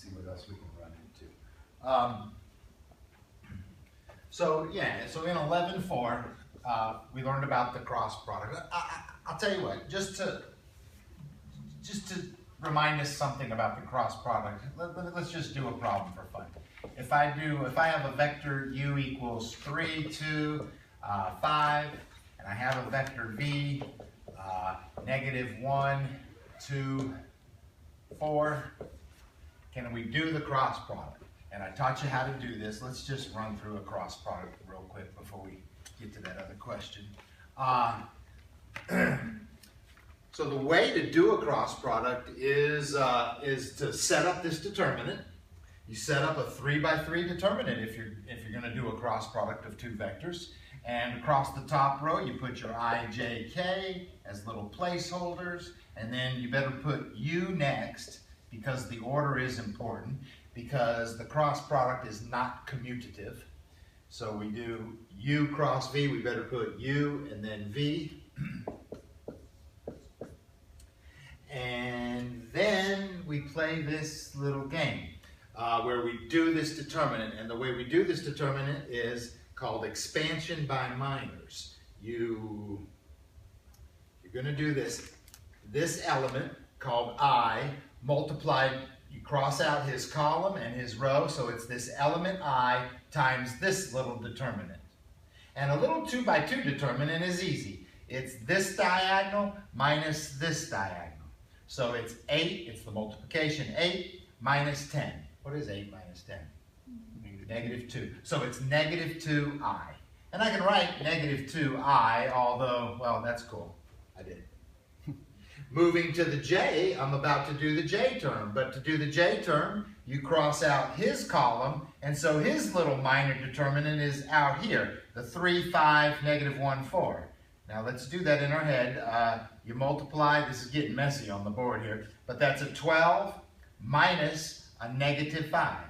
see what else we can run into. So in 11.4, we learned about the cross product. I'll tell you what, just to remind us something about the cross product, let's just do a problem for fun. If I have a vector u equals 3, 2, 5, and I have a vector v, -1, 2, 4, can we do the cross product? And I taught you how to do this. Let's just run through a cross product real quick before we get to that other question. So the way to do a cross product is to set up this determinant. You set up a 3 by 3 determinant if you're going to do a cross product of two vectors. And across the top row, you put your I, J, K as little placeholders, and then you better put U next because the order is important, because the cross product is not commutative. So we do U cross V, we better put U and then V. And then we play this little game where we do this determinant, and the way we do this determinant is called expansion by minors. You're going to do this element called I multiplied, you cross out his column and his row, so it's this element I times this little determinant. And a little 2 by 2 determinant is easy. It's this diagonal minus this diagonal. So it's 8, it's the multiplication, 8 minus 10. What is 8 minus 10? -2. So it's -2i. And I can write -2i, although, well, that's cool. I did. Moving to the j, I'm about to do the j term. But to do the j term, you cross out his column, and so his little minor determinant is out here, the 3, 5, -1, 4. Now let's do that in our head. You multiply, this is getting messy on the board here, but that's a 12 minus a -5.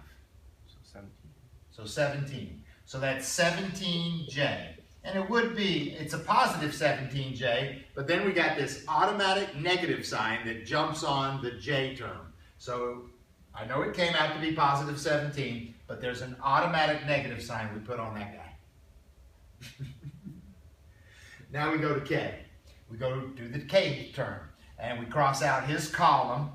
So 17. So that's 17j. And it's a positive 17j, but then we got this automatic negative sign that jumps on the j term. So I know it came out to be positive 17, but there's an automatic negative sign we put on that guy. Now we go to k. We go to do the k term, and we cross out his column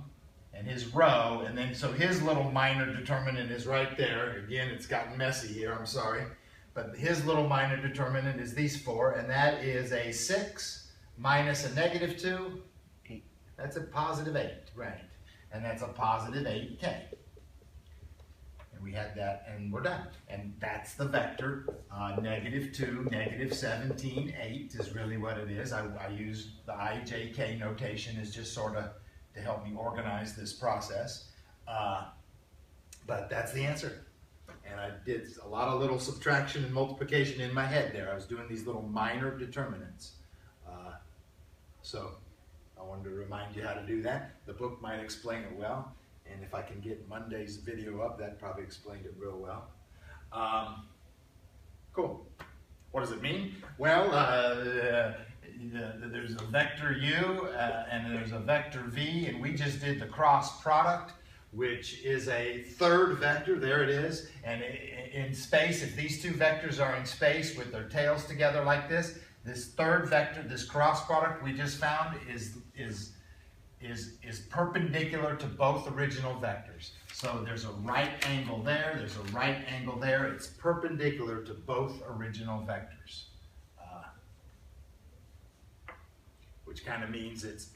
and his row, and then so his little minor determinant is right there. Again, it's gotten messy here, I'm sorry. But his little minor determinant is these 4, and that is a 6 minus a -2. 8. That's a positive 8, right. And that's a positive 8k. And we had that, and we're done. And that's the vector. -2, -17, 8 is really what it is. I use the IJK notation is just sort of to help me organize this process. But that's the answer. And I did a lot of little subtraction and multiplication in my head there. I was doing these little minor determinants. So I wanted to remind you how to do that. The book might explain it well. And if I can get Monday's video up, that probably explained it real well. Cool. What does it mean? Well, there's a vector u and there's a vector v, and we just did the cross product, which is a third vector. There it is. And in space, if these two vectors are in space with their tails together like this third vector, this cross product we just found is perpendicular to both original vectors. So there's a right angle there, there's a right angle there. It's perpendicular to both original vectors. Which kind of means it's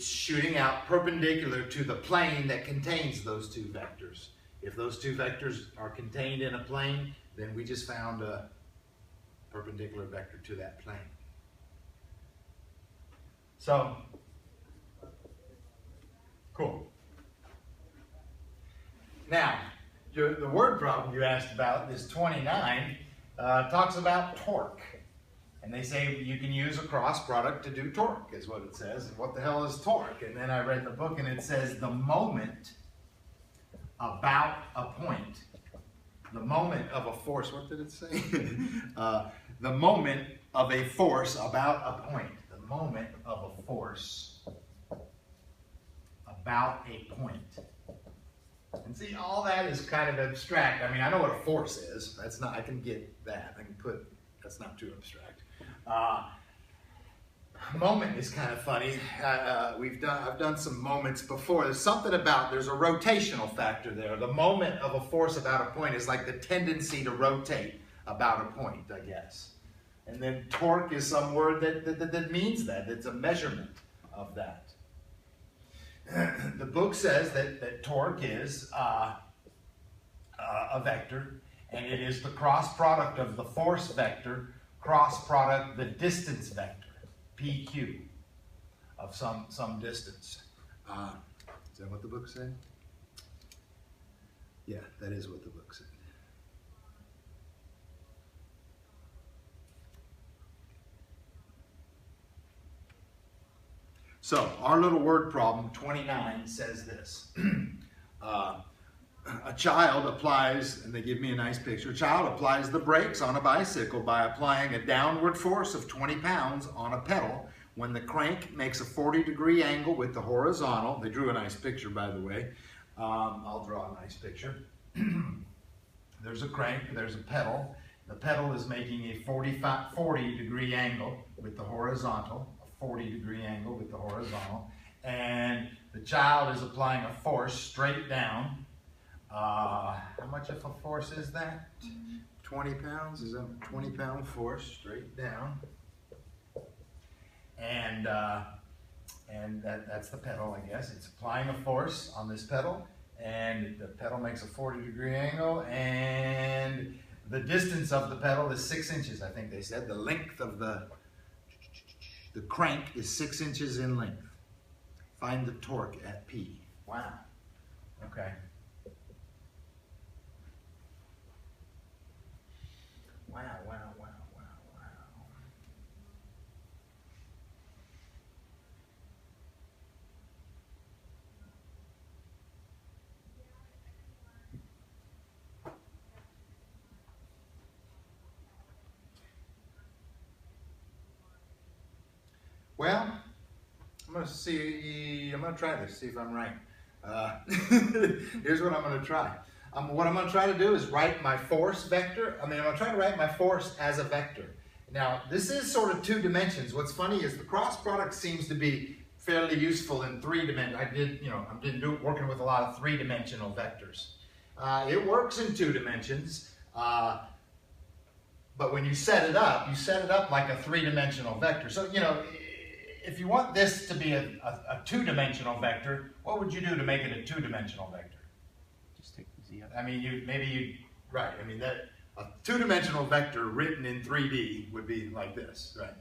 shooting out perpendicular to the plane that contains those two vectors. If those two vectors are contained in a plane, then we just found a perpendicular vector to that plane. So, cool. Now, the word problem you asked about, this 29, talks about torque. And they say you can use a cross product to do torque, is what it says. What the hell is torque? And then I read the book and it says the moment about a point. The moment of a force, what did it say? The moment of a force about a point. The moment of a force force about a point. And see, all that is kind of abstract. I mean, I know what a force is. That's not, I can get that. I can put, that's not too abstract. Moment is kind of funny. I've done some moments before. There's something about, there's a rotational factor there. The moment of a force about a point is like the tendency to rotate about a point, I guess. And then torque is some word that means that. It's a measurement of that. The book says that torque is a vector, and it is the cross product of the force vector cross product the distance vector, PQ, of some distance. Is that what the book said? Yeah, that is what the book said. So, our little word problem, 29, says this. A child applies, and they give me a nice picture, a child applies the brakes on a bicycle by applying a downward force of 20 pounds on a pedal when the crank makes a 40-degree angle with the horizontal. They drew a nice picture, by the way. I'll draw a nice picture. There's a crank, there's a pedal. The pedal is making a 40-degree angle with the horizontal, a 40-degree angle with the horizontal, and the child is applying a force straight down. How much of a force is that? 20 pounds, is that a 20-pound force straight down? And that's the pedal, I guess. It's applying a force on this pedal, and the pedal makes a 40-degree angle, and the distance of the pedal is 6 inches, I think they said. The length of the crank is 6 inches in length. Find the torque at P. Wow. Okay. Wow, wow, wow, wow, wow. Well, I'm going to try this, see if I'm right. Here's what I'm going to try. What I'm going to try to do is write my force vector. I'm going to try to write my force as a vector. Now, this is sort of 2 dimensions. What's funny is the cross product seems to be fairly useful in 3 dimensions. I've been working with a lot of 3-dimensional vectors. It works in 2 dimensions, but when you set it up like a 3-dimensional vector. So, if you want this to be a 2-dimensional vector, what would you do to make it a 2-dimensional vector? I mean, right. I mean, that a 2-dimensional vector written in 3D would be like this, right?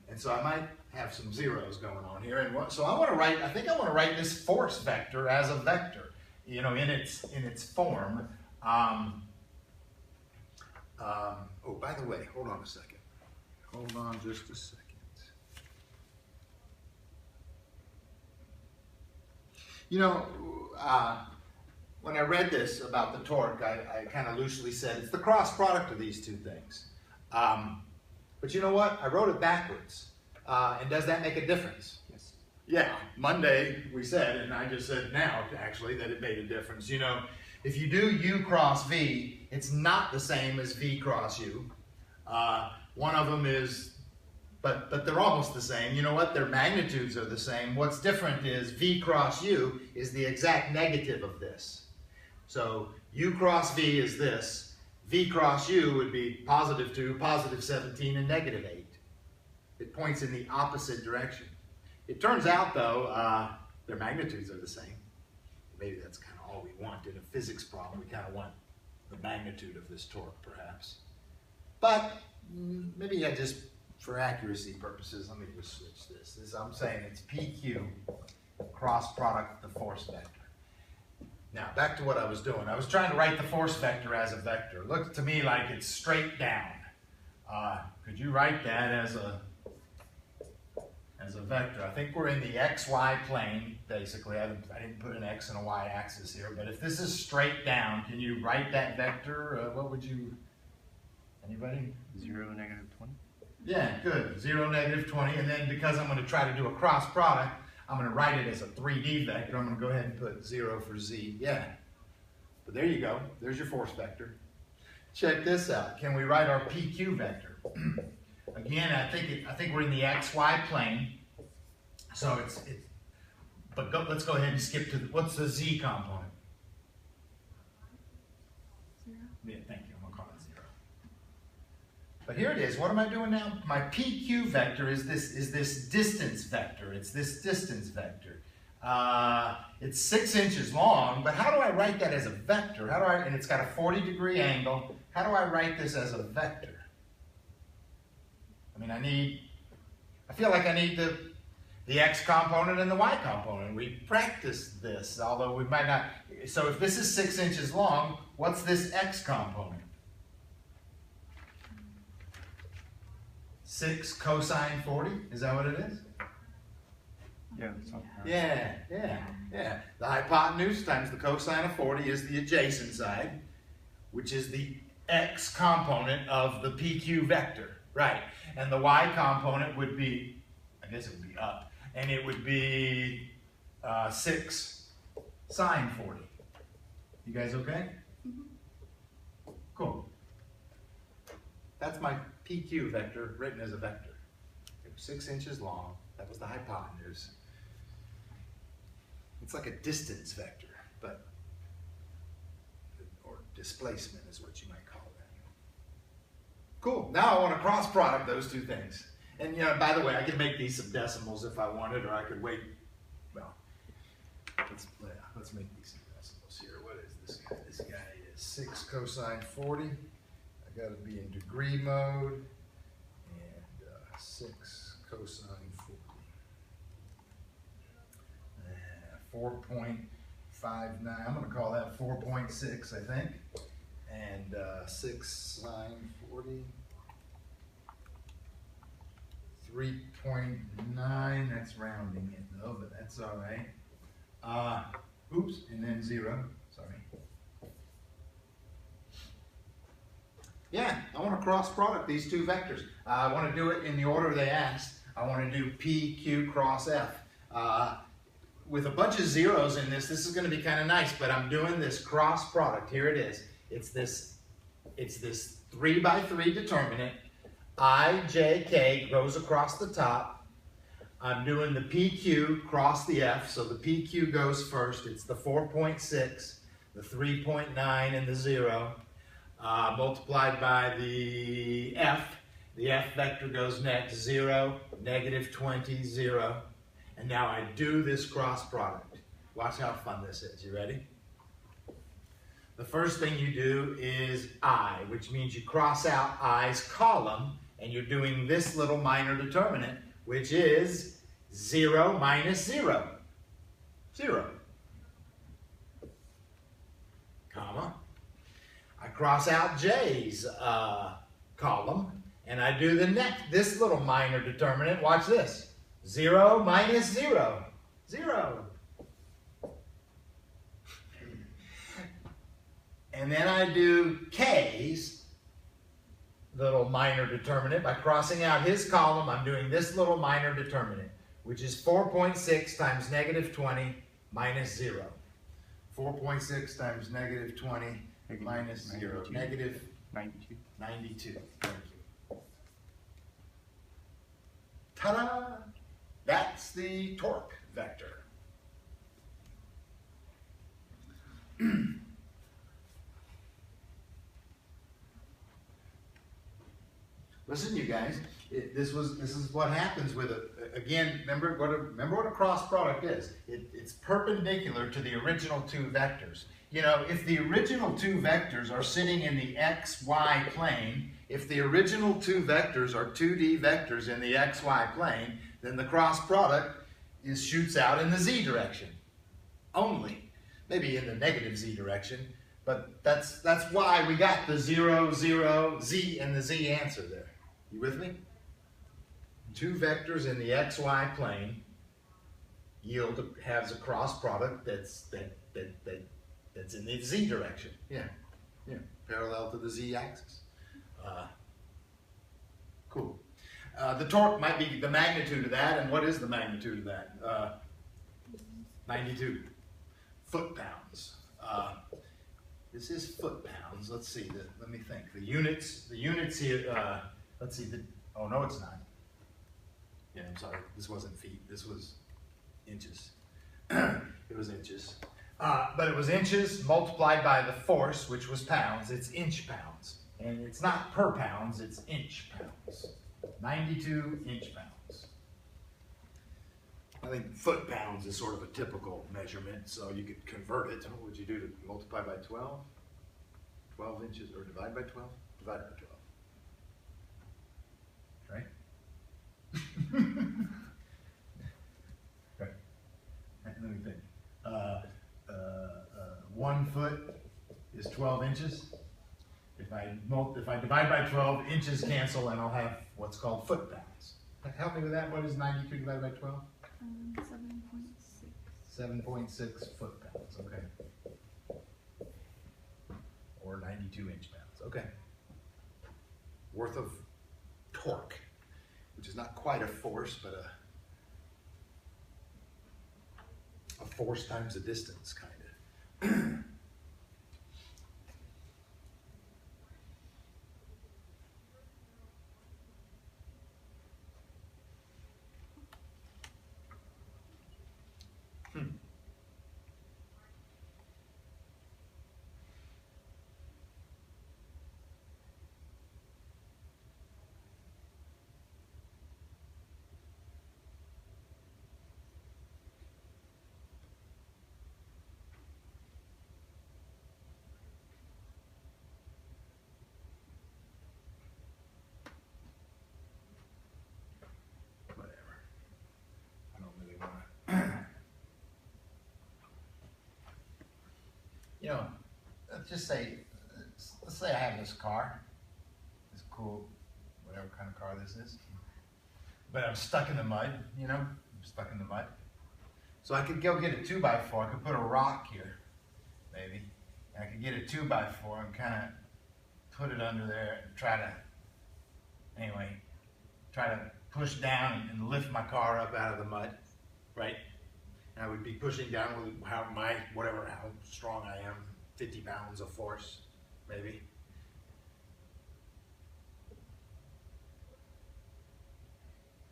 And so I might have some zeros going on here. And so I think I want to write this force vector as a vector, in its form. Oh, by the way, hold on a second. Hold on just a second. When I read this about the torque, I kind of loosely said it's the cross product of these 2 things. But you know what? I wrote it backwards. And does that make a difference? Yes. Yeah. Monday we said, and I just said now actually, that it made a difference. If you do U cross V, it's not the same as V cross U. One of them is, but they're almost the same. You know what? Their magnitudes are the same. What's different is V cross U is the exact negative of this. So U cross V is this. V cross U would be +2, +17, and -8. It points in the opposite direction. It turns out, though, their magnitudes are the same. Maybe that's kind of all we want in a physics problem. We kind of want the magnitude of this torque, perhaps. But maybe just for accuracy purposes, let me just switch this. I'm saying it's PQ cross product the force vector. Now, back to what I was doing. I was trying to write the force vector as a vector. It looks to me like it's straight down. Could you write that as a vector? I think we're in the XY plane, basically. I didn't put an X and a Y axis here, but if this is straight down, can you write that vector? What would you, anybody? 0, -20. Yeah, good. 0, -20. And then because I'm going to try to do a cross product, I'm going to write it as a 3D vector. I'm going to go ahead and put 0 for z. Yeah. But there you go. There's your force vector. Check this out. Can we write our PQ vector? Again, I think we're in the XY plane. So let's go ahead and skip to what's the z component? 0. Yeah, thank you. I'm going to call it 0. But here it is. What am I doing now? My PQ vector is this distance vector. It's this distance vector. It's 6 inches long, but how do I write that as a vector? And it's got a 40-degree angle. How do I write this as a vector? I mean, I feel like I need the x component and the y component. We practiced this, although we might not. So if this is 6 inches long, what's this x component? 6 cosine 40? Is that what it is? Yeah, something. Yeah. The hypotenuse times the cosine of 40 is the adjacent side, which is the x component of the PQ vector. Right. And the y component would be, I guess it would be up, and it would be 6 sine 40. You guys okay? Mm-hmm. Cool. That's my PQ vector written as a vector. It was 6 inches long. That was the hypotenuse. It's like a distance vector, or displacement is what you might call that. Cool. Now I want to cross product those two things. And by the way, I could make these some decimals if I wanted, or I could wait. Well, let's make these some decimals here. What is this guy? This guy is 6 cosine 40. I got to be in degree mode. And 6 cosine 40. 4.59. I'm going to call that 4.6, I think. And 6 sine 40. 3.9. That's rounding it though, but that's all right. Oops, and then 0. Sorry. Yeah, I want to cross product these two vectors. I want to do it in the order they asked. I want to do PQ cross F. With a bunch of zeros in this is going to be kind of nice, but I'm doing this cross product. Here it is. It's this 3 by 3 determinant. I, J, K goes across the top. I'm doing the PQ cross the F, so the PQ goes first. It's the 4.6, the 3.9, and the 0. Multiplied by the F. The F vector goes next, 0, -20, 0. And now I do this cross product. Watch how fun this is. You ready? The first thing you do is I, which means you cross out I's column, and you're doing this little minor determinant, which is 0 minus 0. 0. Comma. I cross out J's column, and I do this little minor determinant. Watch this. 0 minus 0. 0. And then I do K's little minor determinant by crossing out his column. I'm doing this little minor determinant, which is 4.6 times -20 minus 0. 4.6 times -20 minus 0. Negative 92. 92. Thank you. Ta-da! That's the torque vector. Listen, you guys. This is what happens with it. Again, remember what a cross product is. It's perpendicular to the original two vectors. If the original two vectors are sitting in the xy plane, if the original two vectors are 2D vectors in the xy plane, then the cross product shoots out in the z direction only. Maybe in the negative z direction, but that's why we got the 0, 0, z, and the z answer there. You with me? Two vectors in the xy plane has a cross product that's in the z direction. Yeah, parallel to the z axis. Cool. The torque might be the magnitude of that, and what is the magnitude of that? 92 foot-pounds. This is foot-pounds. Let's see. Let me think. The units here. Let's see. Oh no, it's not. Yeah, I'm sorry. This wasn't feet. This was inches. It was inches. But it was inches multiplied by the force, which was pounds. It's inch pounds. And it's not per pounds, it's inch pounds. 92 inch pounds. I think foot pounds is sort of a typical measurement, so you could convert it. What would you do to multiply by 12? 12 inches, or divide by 12? Divide by 12. Right? Right. Let me think. 1 foot is 12 inches. If I divide by 12, inches cancel, and I'll have what's called foot pounds. Help me with that. What is 92 divided by 12? 7.6. 7.6 foot pounds. Okay. Or 92 inch pounds. Okay. Worth of torque, which is not quite a force, but a force times a distance, kind of. You know, let's say I have this car, this cool, whatever kind of car this is, but I'm stuck in the mud, you know, I'm stuck in the mud. So I could go get a 2x4, I could put a rock here, maybe, and I could get a 2x4 and kind of put it under there and try to push down and lift my car up out of the mud, right? I would be pushing down with how strong I am, 50 pounds of force, maybe.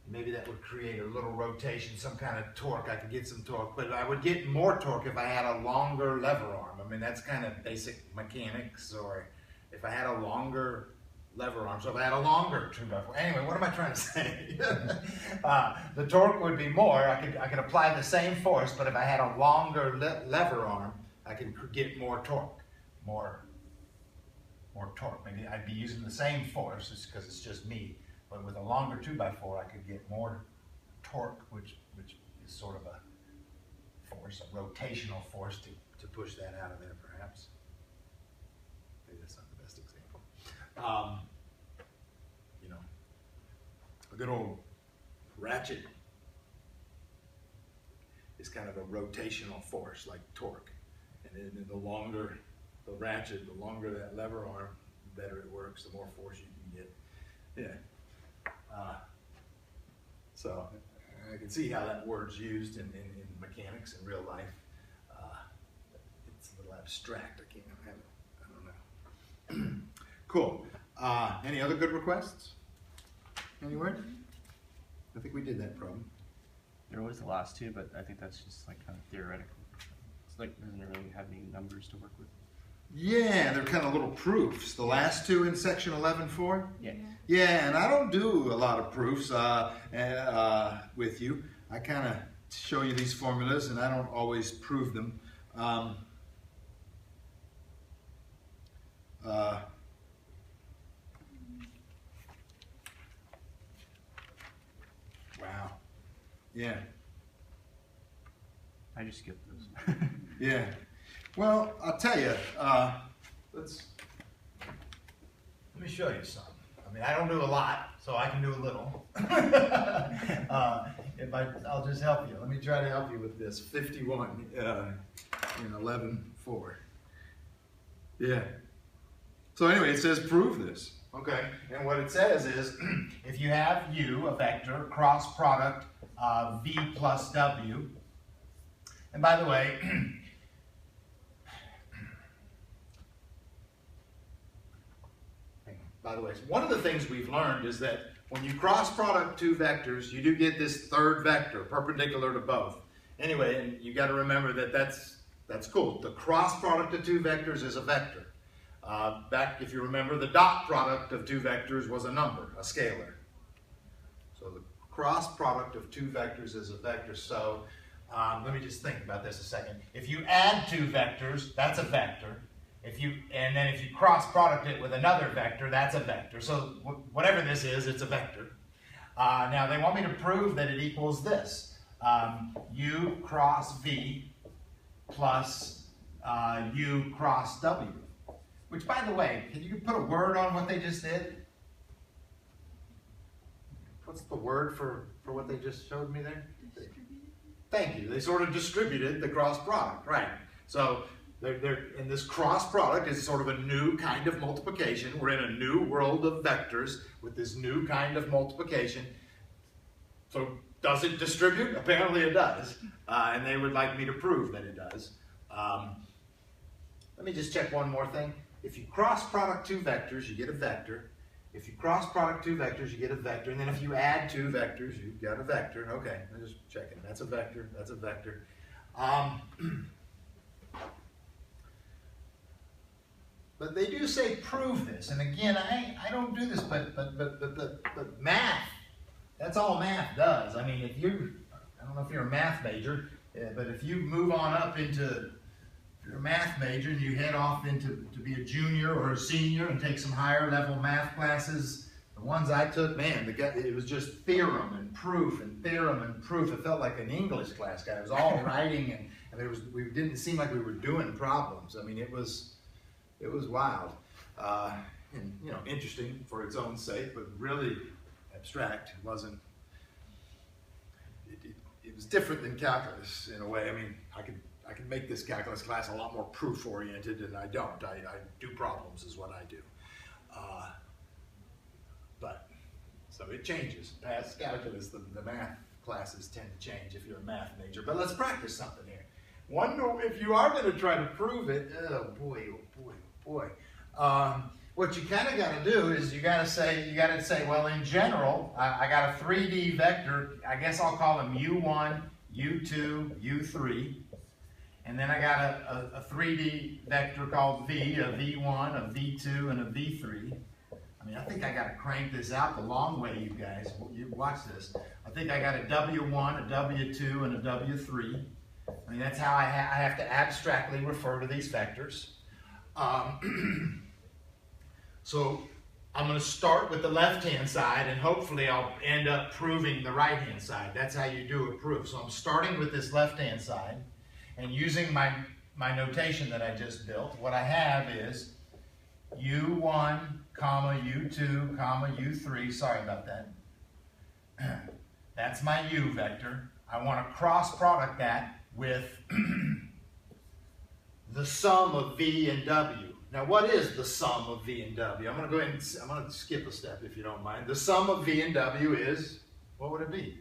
Maybe that would create a little rotation, some kind of torque. I could get some torque, but I would get more torque if I had a longer lever arm. I mean, that's kind of basic mechanics, or if I had a longer lever arm. So if I had a longer 2x4. Anyway, what am I trying to say? The torque would be more. I could apply the same force, but if I had a longer lever arm, I could get more torque. More torque. Maybe I'd be using the same force, just because it's just me. But with a longer 2x4, I could get more torque, which is sort of a force, a rotational force to push that out of there, perhaps. Maybe that's not the best example. You know, a good old ratchet is kind of a rotational force, like torque. And then the longer the ratchet, the longer that lever arm, the better it works, the more force you can get. Yeah. So I can see how that word's used in mechanics in real life. It's a little abstract. I don't know. Cool. Any other good requests? Anywhere? I think we did that problem. There was the last two, but I think that's just like kind of theoretical. It's like doesn't really have any numbers to work with. Yeah, they're kind of little proofs. The last two in section 11.4? Yeah. Yeah, and I don't do a lot of proofs with you. I kind of show you these formulas, and I don't always prove them. Wow. Yeah. I just skipped those. Yeah. Well, I'll tell you. Let me show you something. I mean, I don't do a lot, so I can do a little. I'll just help you. Let me try to help you with this. 51 in 11.4. Yeah. So anyway, it says prove this. Okay, and what it says is, if you have U, a vector, cross product V plus W, and by the way, one of the things we've learned is that when you cross product two vectors, you do get this third vector, perpendicular to both. Anyway, and you got to remember that that's cool. The cross product of two vectors is a vector. Back, if you remember, the dot product of two vectors was a number, a scalar. So the cross product of two vectors is a vector. So let me just think about this a second. If you add two vectors, that's a vector. And then if you cross product it with another vector, that's a vector. So whatever this is, it's a vector. Now they want me to prove that it equals this. U cross V plus U cross W. Which, by the way, can you put a word on what they just did? What's the word for what they just showed me there? Distributed. Thank you. They sort of distributed the cross product, right? So in this cross product is sort of a new kind of multiplication. We're in a new world of vectors with this new kind of multiplication. So does it distribute? Apparently it does. And they would like me to prove that it does. Let me just check one more thing. If you cross product two vectors, you get a vector. If you cross product two vectors, you get a vector. And then if you add two vectors, you've got a vector. Okay, I'm just checking. That's a vector. That's a vector. But they do say prove this. And again, I don't do this, but math, that's all math does. I mean, I don't know if you're a math major, but if you move on up into, if you're a math major and you head off into to be a junior or a senior and take some higher level math classes, the ones I took, man, it was just theorem and proof and theorem and proof. It felt like an English class guy. It was all writing and we didn't seem like we were doing problems. I mean, it was wild and interesting for its own sake, but really abstract. It wasn't. It was different than calculus in a way. I mean, I could make this calculus class a lot more proof oriented, and I don't. I do problems is what I do. But so it changes. Past calculus, the math classes tend to change if you're a math major. But let's practice something here. Wonder if you are going to try to prove it. Oh boy, oh boy, oh boy. What you kind of got to do is you got to say, well, in general, I got a 3D vector. I guess I'll call them U1, U2, U3. And then I got a 3D vector called V, a V1, a V2, and a V3. I mean, I think I got to crank this out the long way, you guys. You watch this. I think I got a W1, a W2, and a W3. I mean, that's how I have to abstractly refer to these vectors. So I'm going to start with the left-hand side, and hopefully I'll end up proving the right-hand side. That's how you do a proof. So I'm starting with this left-hand side, and using my notation that I just built, what I have is U1, comma, U2, comma, U3. Sorry about that. That's my U vector. I want to cross product that with the sum of V and W. Now, what is the sum of V and W? I'm going to go ahead and I'm going to skip a step if you don't mind. The sum of V and W is, what would it be?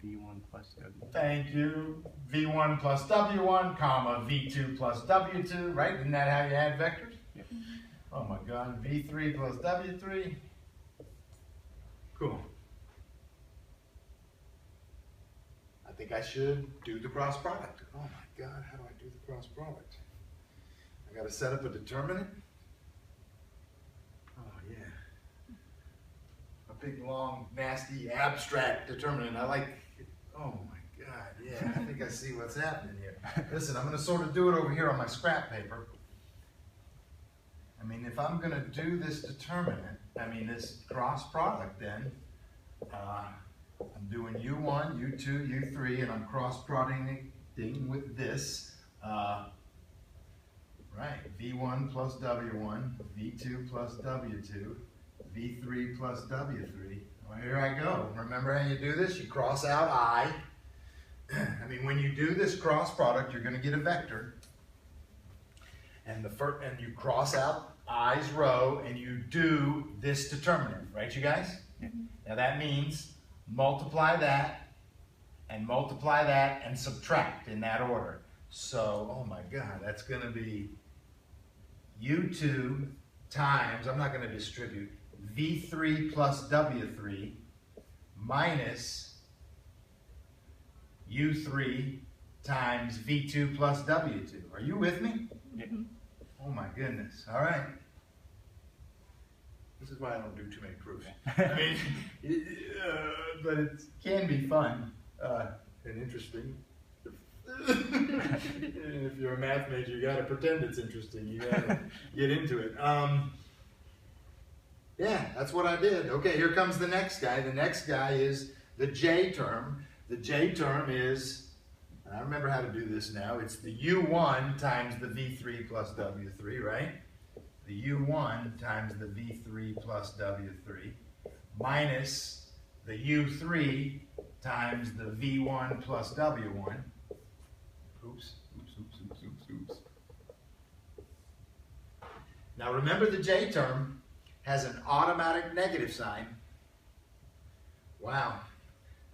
V1 plus W. Thank you. V1 plus W1, comma, V2 plus W2, right? Isn't that how you add vectors? Yep. Oh my God, V3 plus W3. Cool. I think I should do the cross product. Oh my God, how do I do the cross product? I got to set up a determinant. Oh yeah. A big, long, nasty, abstract determinant. I like it. Oh my God, yeah. I think I see what's happening here. Listen, I'm going to sort of do it over here on my scrap paper. I mean, if I'm going to do this determinant, I mean this cross product then, I'm doing U1, U2, U3, and I'm cross producting with this. Right, V1 plus W1, V2 plus W2, V3 plus W3. Well, here I go. Remember how you do this? You cross out I. I mean, when you do this cross product, you're going to get a vector. And and you cross out i's row and you do this determinant, right, you guys? Yeah. Now that means multiply that and subtract in that order. So, oh my God, that's going to be U2 times, I'm not going to distribute, V3 plus W3 minus U3 times V2 plus W2. Are you with me? Yeah. Oh my goodness. All right. This is why I don't do too many proofs. I mean, but it can be fun and interesting. If you're a math major, you got to pretend it's interesting. You got to get into it. Yeah, that's what I did. Okay, here comes the next guy. The next guy is the J term. The J term is, I remember how to do this now, it's the U1 times the V3 plus W3, right? The U1 times the V3 plus W3 minus the U3 times the V1 plus W1. Oops. Now remember, the J term has an automatic negative sign. Wow.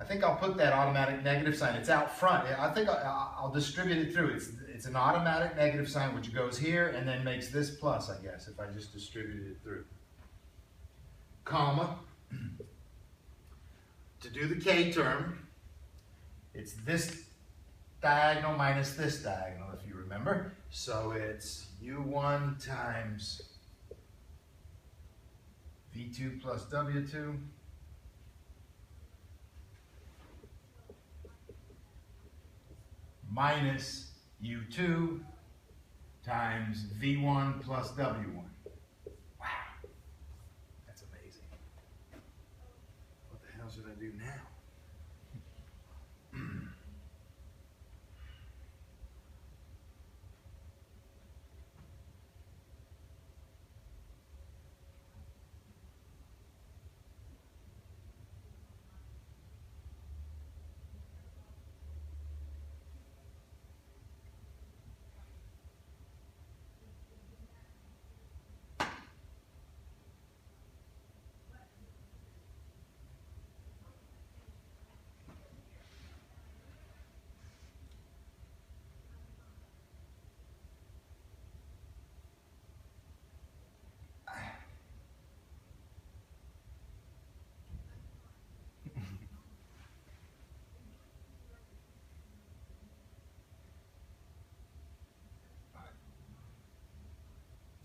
I think I'll put that automatic negative sign. It's out front. I think I'll distribute it through. It's an automatic negative sign which goes here and then makes this plus, I guess, if I just distributed it through. Comma. To do the K term, it's this diagonal minus this diagonal, if you remember. So it's U1 times V2 plus W2 minus U2 times V1 plus W1. Wow, that's amazing. What the hell should I do now?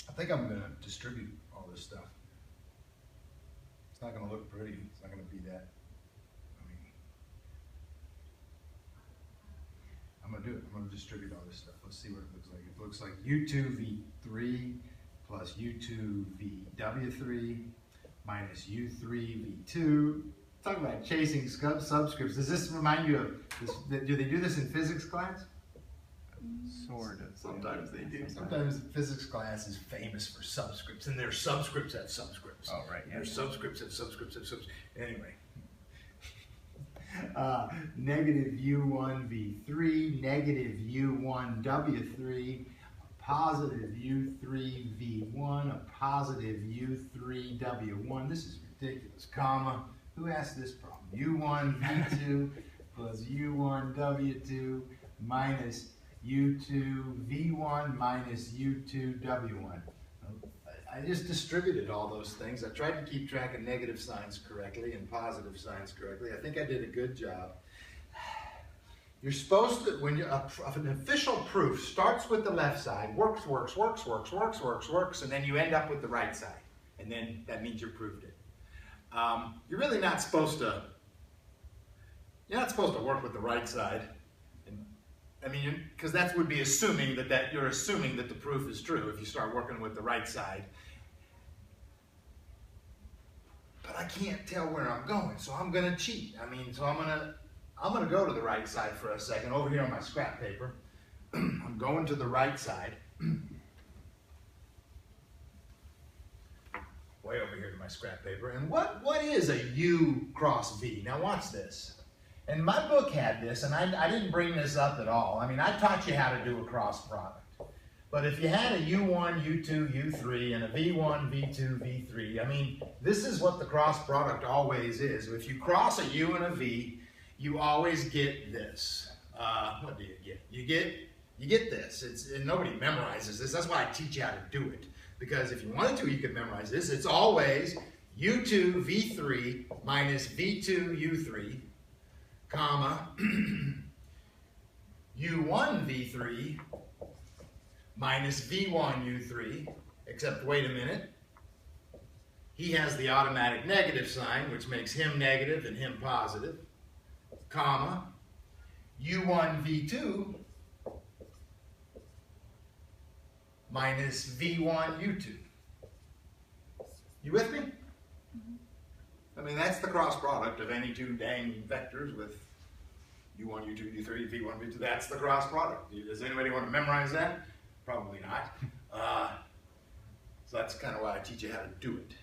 I think I'm going to distribute all this stuff. It's not going to look pretty. It's not going to be that. I mean, I'm going to do it. I'm going to distribute all this stuff. Let's see what it looks like. It looks like U2V3 plus U2VW3 minus U3V2. Talk about chasing subscripts. Does this remind you of this? Do they do this in physics class? Sort of. Sometimes they do. Sometimes physics class is famous for subscripts, and their subscripts have subscripts. Oh, right. Yeah. Their subscripts have subscripts have subscripts. Anyway. Negative U1V3, negative U1W3, positive U3V1, a positive U3W1. This is ridiculous. Comma. Who asked this problem? U1V2 plus U1W2 minus U2V1 minus U2W1. I just distributed all those things. I tried to keep track of negative signs correctly and positive signs correctly. I think I did a good job. You're supposed to, when an official proof starts with the left side, works, and then you end up with the right side. And then that means you proved it. You're really not supposed to, work with the right side. I mean, because that would be assuming that you're assuming that the proof is true if you start working with the right side. But I can't tell where I'm going, so I'm going to cheat. I mean, so I'm going to go to the right side for a second. Over here on my scrap paper, I'm going to the right side. Way over here to my scrap paper. And what is a U cross V? Now watch this. And my book had this, and I didn't bring this up at all. I mean, I taught you how to do a cross product. But if you had a U1, U2, U3, and a V1, V2, V3, I mean, this is what the cross product always is. If you cross a U and a V, you always get this. What do you get? You get this. And nobody memorizes this. That's why I teach you how to do it. Because if you wanted to, you could memorize this. It's always U2, V3 minus V2, U3, comma, U1, V3 minus V1, U3, except wait a minute. He has the automatic negative sign, which makes him negative and him positive, comma, U1, V2 minus V1, U2. You with me? I mean, that's the cross product of any two dang vectors with U1, U2, U3, V1, V2. That's the cross product. Does anybody want to memorize that? Probably not. So that's kind of why I teach you how to do it.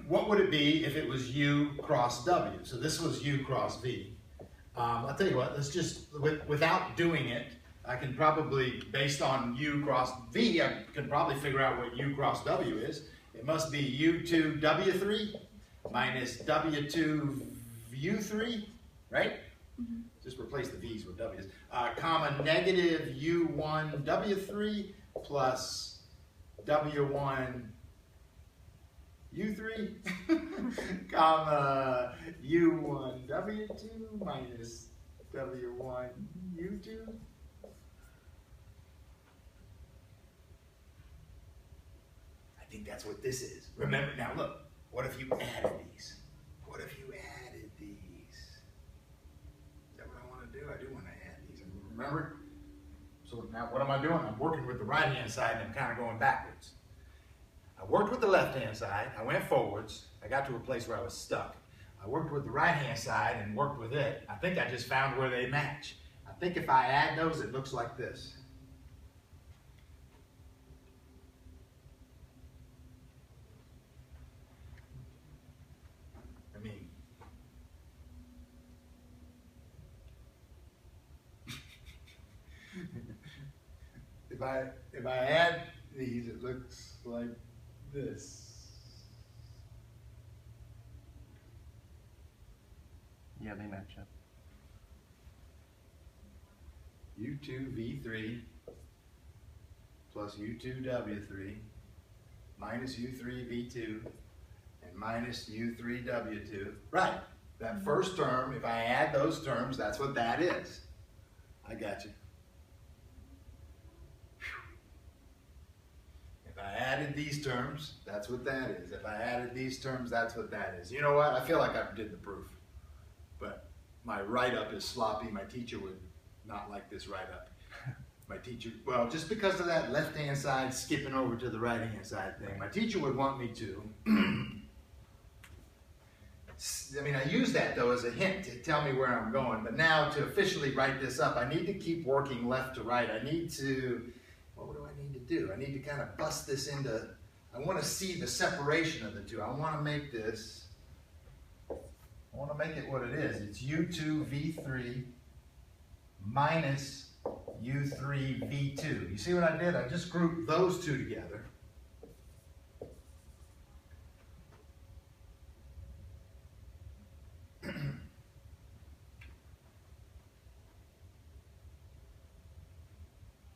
What would it be if it was U cross W? So this was U cross V. I'll tell you what, let's just, without doing it, I can probably, based on U cross V, I can probably figure out what U cross W is. It must be U2 W3 minus W2 U3, right? Mm-hmm. Just replace the V's with W's. Comma negative U1 W3 plus W1 U3, comma U1 W2 minus W1 U2. I think that's what this is. Remember, now look, what if you added these? What if you added these? Is that what I want to do? I do want to add these. Remember? So now what am I doing? I'm working with the right-hand side and I'm kind of going backwards. I worked with the left-hand side, I went forwards, I got to a place where I was stuck. I worked with the right-hand side and worked with it. I think I just found where they match. I think if I add those, it looks like this. I mean, if I add these, it looks like this. Yeah, they match up. U2 V3 plus U2 W3 minus U3 V2 and minus U3 W2. Right. That first term, if I add those terms, that's what that is. I got you. If I added these terms, that's what that is. If I added these terms, that's what that is. You know what? I feel like I did the proof. But my write-up is sloppy. My teacher would not like this write-up. My teacher, well, just because of that left-hand side skipping over to the right-hand side thing, my teacher would want me to. I mean, I use that, though, as a hint to tell me where I'm going. But now, to officially write this up, I need to keep working left to right. I need to, what do I need to do? I need to kind of bust this into, I want to see the separation of the two. I want to make this, I want to make it what it is. It's U2 V3 minus U3 V2. You see what I did? I just grouped those two together.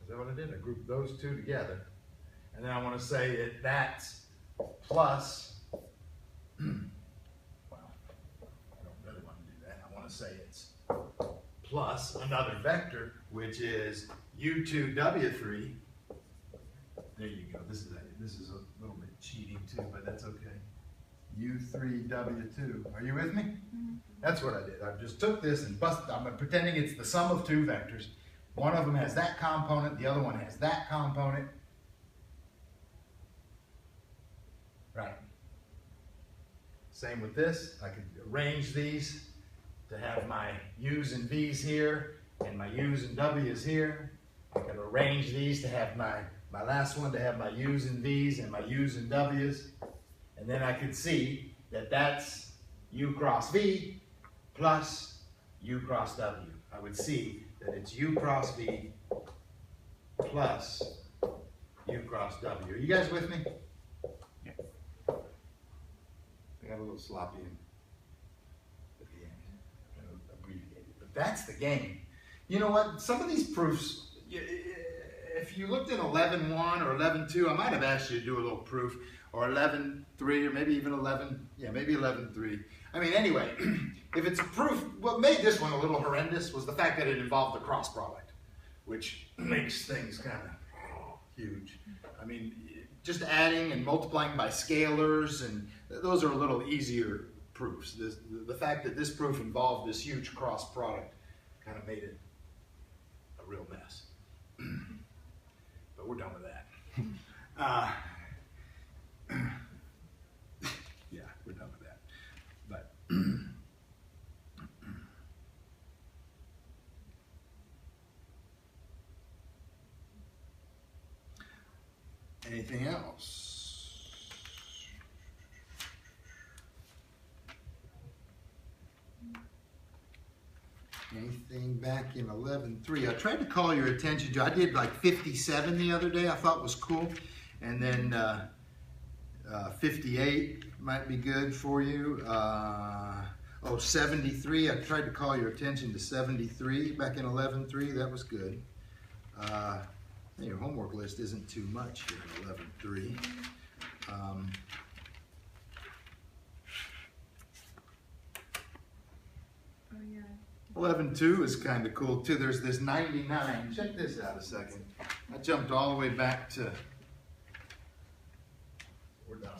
Is that what I did? I grouped those two together. And then I want to say that that's plus, well, I don't really want to do that. I want to say it's plus another vector, which is U2 W3. There you go. This is a little bit cheating too, but that's okay. U3 W2. Are you with me? Mm-hmm. That's what I did. I just took this and busted. I'm pretending it's the sum of two vectors. One of them has that component, the other one has that component. Right. Same with this. I could arrange these to have my U's and V's here, and my U's and W's here. I can arrange these to have my last one to have my U's and V's and my U's and W's. And then I could see that that's u cross v plus u cross w. I would see that it's u cross v plus u cross w. Are you guys with me? Yeah. I got a little sloppy at the end, abbreviated, but that's the game. You know what? Some of these proofs, if you looked at 11.1 or 11.2, I might have asked you to do a little proof, or 11.3, or maybe even 11.3. I mean, anyway, if it's a proof, what made this one a little horrendous was the fact that it involved the cross product, which makes things kind of huge. I mean, just adding and multiplying by scalars, and those are a little easier proofs. The fact that this proof involved this huge cross product kind of made it a real mess. But we're done with that. Yeah, we're done with that. But anything else? Anything back in 11.3? I tried to call your attention to, I did like 57 the other day, I thought was cool. And then 58 might be good for you. 73, I tried to call your attention to 73 back in 11.3, that was good. Your homework list isn't too much here in 11.3. 11.2 is kind of cool too. There's this 99. Check this out a second. I jumped all the way back to, we're done.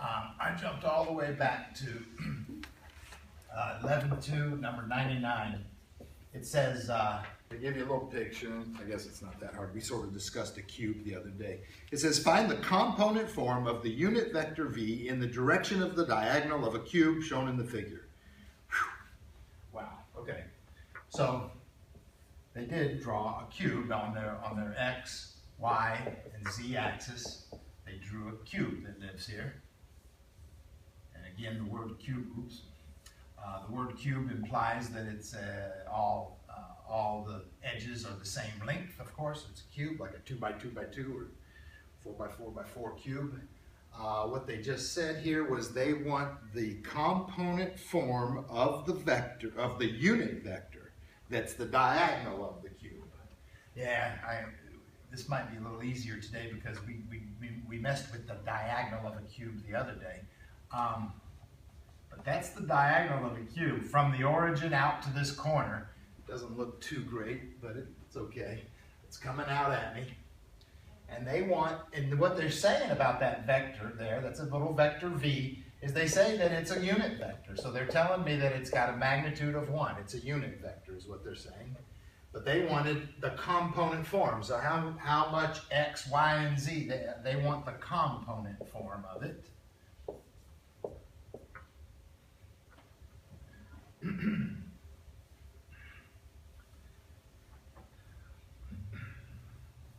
I jumped all the way back to 11.2, number 99. It says, they give you a little picture. I guess it's not that hard. We sort of discussed a cube the other day. It says, find the component form of the unit vector v in the direction of the diagonal of a cube shown in the figure. Whew. Wow. Okay. So they did draw a cube on their x, y, and z axis. They drew a cube that lives here. And again, the word cube. The word cube implies that it's all the edges are the same length, of course. It's a cube, like a 2 by 2 by 2 or 4 by 4 by 4 cube. What they just said here was they want the component form of the vector, of the unit vector, that's the diagonal of the cube. Yeah, this might be a little easier today because we messed with the diagonal of a cube the other day. But that's the diagonal of a cube from the origin out to this corner. It doesn't look too great, but it's okay. It's coming out at me. And they want, and what they're saying about that vector there, that's a little vector v, is they say that it's a unit vector. So they're telling me that it's got a magnitude of 1. It's a unit vector is what they're saying. But they wanted the component form. So how much x, y, and z, they want the component form of it.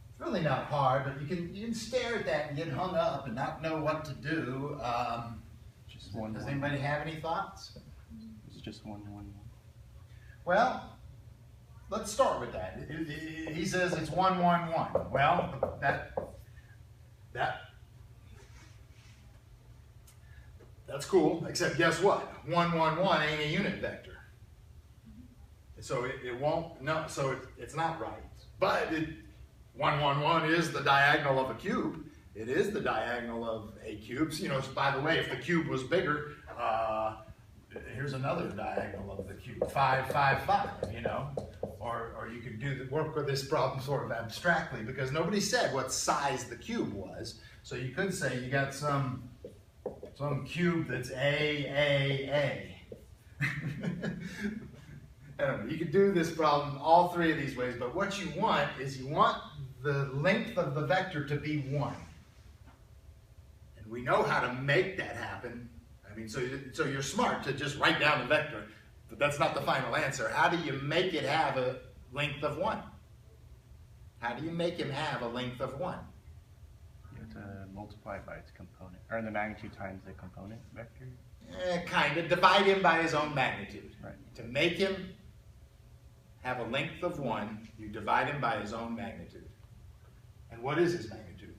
It's really not hard, but you can stare at that and get hung up and not know what to do. Just one. Does anybody have any thoughts? It's just 1, 1, 1. Well, let's start with that. He says it's 1, 1, 1. Well, that's cool, except guess what? 1, 1, 1 ain't a unit vector. So it won't, no, so it's not right. But 1, 1, 1 is the diagonal of a cube. It is the diagonal of a cube. So, you know, by the way, if the cube was bigger, here's another diagonal of the cube, 5, 5, 5, you know. Or you could work with this problem sort of abstractly because nobody said what size the cube was. So you could say you got some cube that's A. I don't know, you could do this problem all 3 of these ways, but what you want is you want the length of the vector to be 1. And we know how to make that happen. I mean, so you're smart to just write down the vector, but that's not the final answer. How do you make it have a length of 1? How do you make him have a length of 1? You have to multiply it by its component, or the magnitude times the component vector. Kind of. Divide him by his own magnitude. Right. To make him have a length of 1, you divide him by his own magnitude. And what is his magnitude?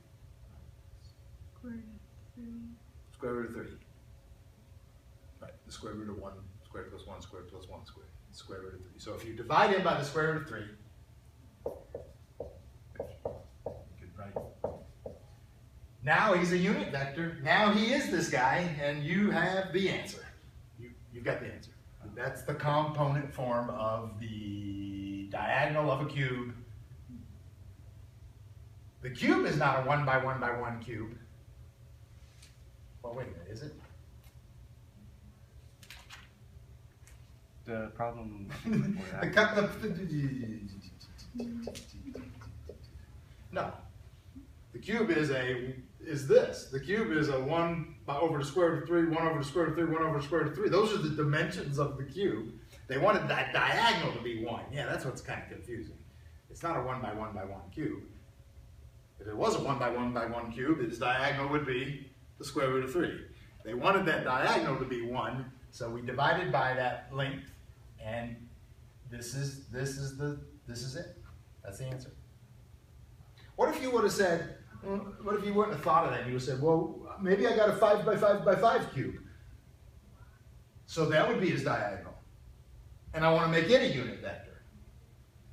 Square root of 3. Square root of 3. Right, the square root of 1 squared plus 1 squared plus 1 squared. Square root of 3. So if you divide him by the square root of 3, you could write. Now he's a unit vector. Now he is this guy, and you have the answer. You've got the answer. That's the component form of the diagonal of a cube. The cube is not a 1 by 1 by 1 cube. Well, wait a minute, is it? The problem before that. No. The cube is this. The cube is a 1 over the square root of 3, 1 over the square root of 3, 1 over the square root of 3. Those are the dimensions of the cube. They wanted that diagonal to be 1. Yeah, that's what's kind of confusing. It's not a 1 by 1 by 1 cube. If it was a 1 by 1 by 1 cube, its diagonal would be the square root of 3. They wanted that diagonal to be 1, so we divided by that length, and this is it. That's the answer. What if you would have said, what if you wouldn't have thought of that? You would have said, well, maybe I got a 5 by 5 by 5 cube. So that would be his diagonal. And I want to make it a unit vector.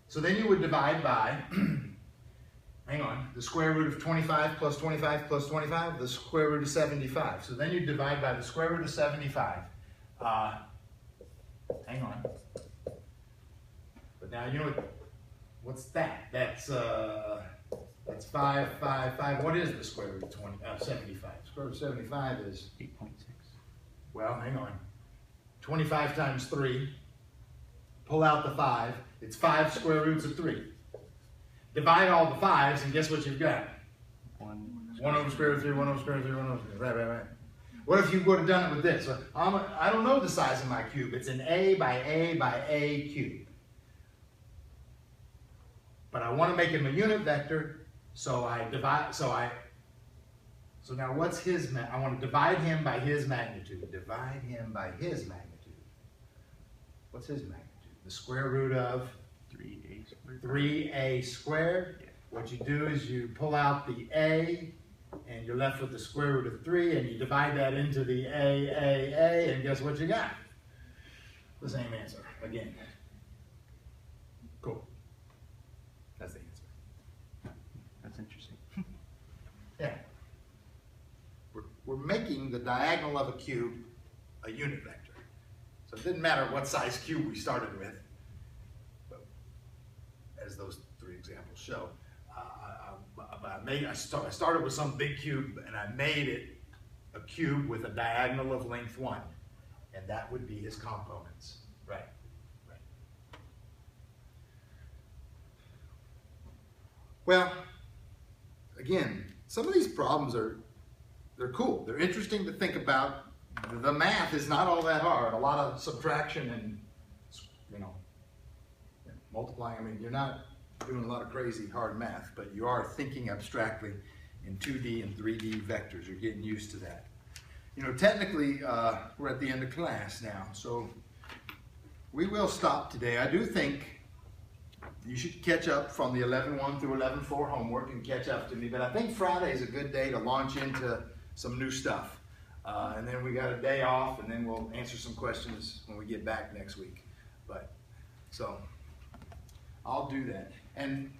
So then you would divide by, hang on, the square root of 25 plus 25 plus 25, the square root of 75. So then you divide by the square root of 75. Hang on. But now you know what's that? That's 5, 5, 5. What is the square root of 75? Square root of 75 is 8.6. Well, hang on. 25 times 3. Pull out the 5. It's 5 square roots of 3. Divide all the 5s, and guess what you've got? 1 over square root of 3, 1 over square root of 3, 1 over square root of 3. Right. What if you would have done it with this? I don't know the size of my cube. It's an A by A by A cube. But I want to make him a unit vector, so I divide, so now what's his, I want to divide him by his magnitude. Divide him by his magnitude. What's his magnitude? The square root of 3a squared. 3a squared. Yeah. What you do is you pull out the a, and you're left with the square root of 3, and you divide that into the a, and guess what you got? The same answer, again. Cool. That's the answer. That's interesting. Yeah. We're making the diagonal of a cube a unit vector. So it didn't matter what size cube we started with, but as those 3 examples show. I started with some big cube, and I made it a cube with a diagonal of length 1, and that would be his components. Right. Well, again, some of these problems they're cool. They're interesting to think about. The math is not all that hard. A lot of subtraction and, multiplying. I mean, you're not doing a lot of crazy hard math, but you are thinking abstractly in 2D and 3D vectors. You're getting used to that. Technically, we're at the end of class now, so we will stop today. I do think you should catch up from the 11.1 through 11.4 homework and catch up to me, but I think Friday is a good day to launch into some new stuff. And then we got a day off, and then we'll answer some questions when we get back next week. So I'll do that. And